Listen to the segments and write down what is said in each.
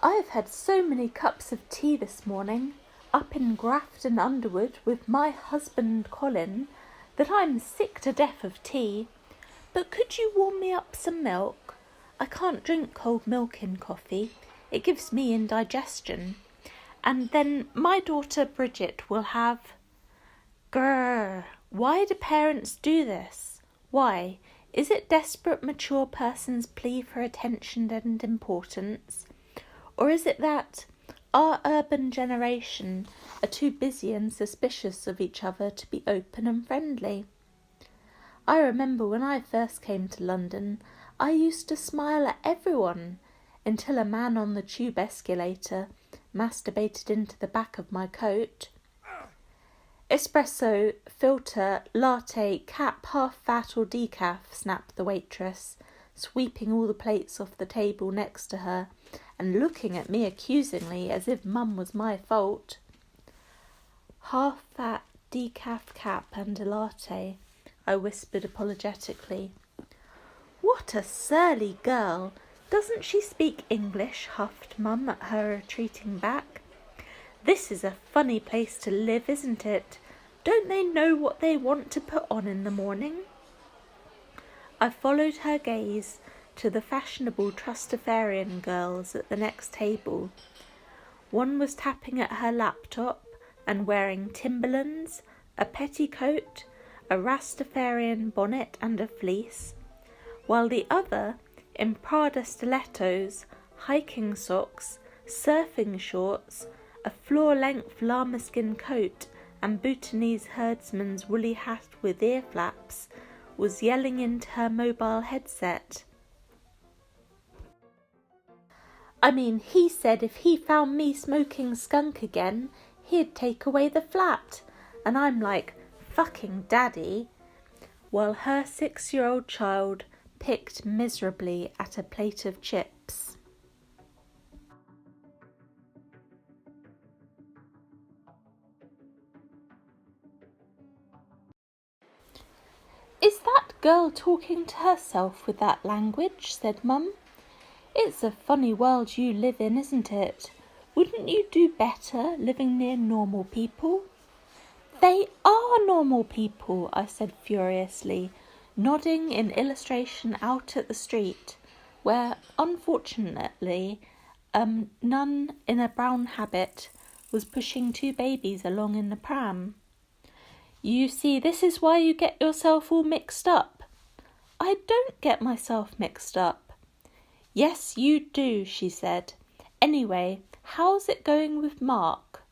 I've had so many cups of tea this morning, up in Grafton Underwood with my husband Colin, that I'm sick to death of tea. But could you warm me up some milk? I can't drink cold milk in coffee. It gives me indigestion. And then my daughter Bridget will have... Grrr! Why do parents do this? Why? Is it desperate mature person's plea for attention and importance? Or is it that our urban generation are too busy and suspicious of each other to be open and friendly? I remember when I first came to London, I used to smile at everyone until a man on the tube escalator masturbated into the back of my coat. Espresso, filter, latte, cap, half fat or decaf, snapped the waitress, sweeping all the plates off the table next to her and looking at me accusingly as if mum was my fault. Half fat, decaf cap and a latte, I whispered apologetically. What a surly girl! Doesn't she speak English? Huffed mum at her retreating back. This is a funny place to live, isn't it? Don't they know what they want to put on in the morning? I followed her gaze to the fashionable Trustafarian girls at the next table. One was tapping at her laptop and wearing Timberlands, a petticoat, a Rastafarian bonnet and a fleece, while the other, in Prada stilettos, hiking socks, surfing shorts, a floor-length lambskin coat and Bhutanese herdsman's woolly hat with ear flaps, was yelling into her mobile headset. I mean, he said if he found me smoking skunk again, he'd take away the flat. And I'm like, fucking daddy, while her 6-year-old child picked miserably at a plate of chips. Is that girl talking to herself with that language? Said Mum. It's a funny world you live in, isn't it? Wouldn't you do better living near normal people? They are normal people, I said furiously, nodding in illustration out at the street, where, unfortunately, a nun in a brown habit was pushing 2 babies along in the pram. You see, this is why you get yourself all mixed up. I don't get myself mixed up. Yes, you do, she said. Anyway, how's it going with Mark?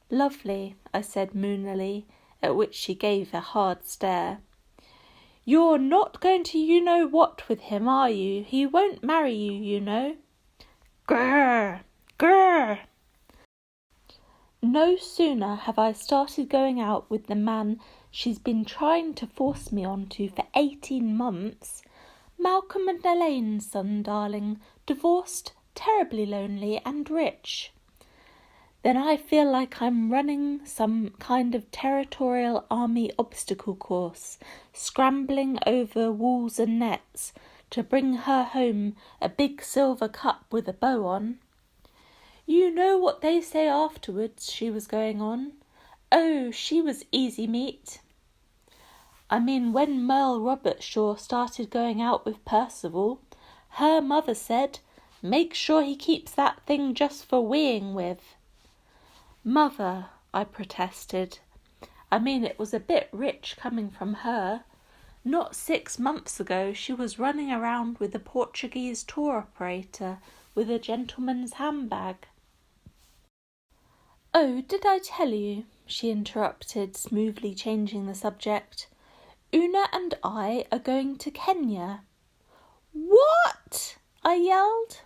Lovely, I said moonily, at which she gave a hard stare. You're not going to you-know-what with him, are you? He won't marry you, you know. Grrr! Grrr! No sooner have I started going out with the man she's been trying to force me onto for 18 months. Malcolm and Elaine's son, darling, divorced, terribly lonely and rich. Then I feel like I'm running some kind of territorial army obstacle course, scrambling over walls and nets to bring her home a big silver cup with a bow on. You know what they say afterwards, she was going on. Oh, she was easy meat. I mean, when Merle Robertshaw started going out with Percival, her mother said, make sure he keeps that thing just for weeing with. Mother, I protested. I mean, it was a bit rich coming from her. Not 6 months ago she was running around with a Portuguese tour operator with a gentleman's handbag. Oh, did I tell you? She interrupted, smoothly changing the subject. Una and I are going to Kenya. What? I yelled.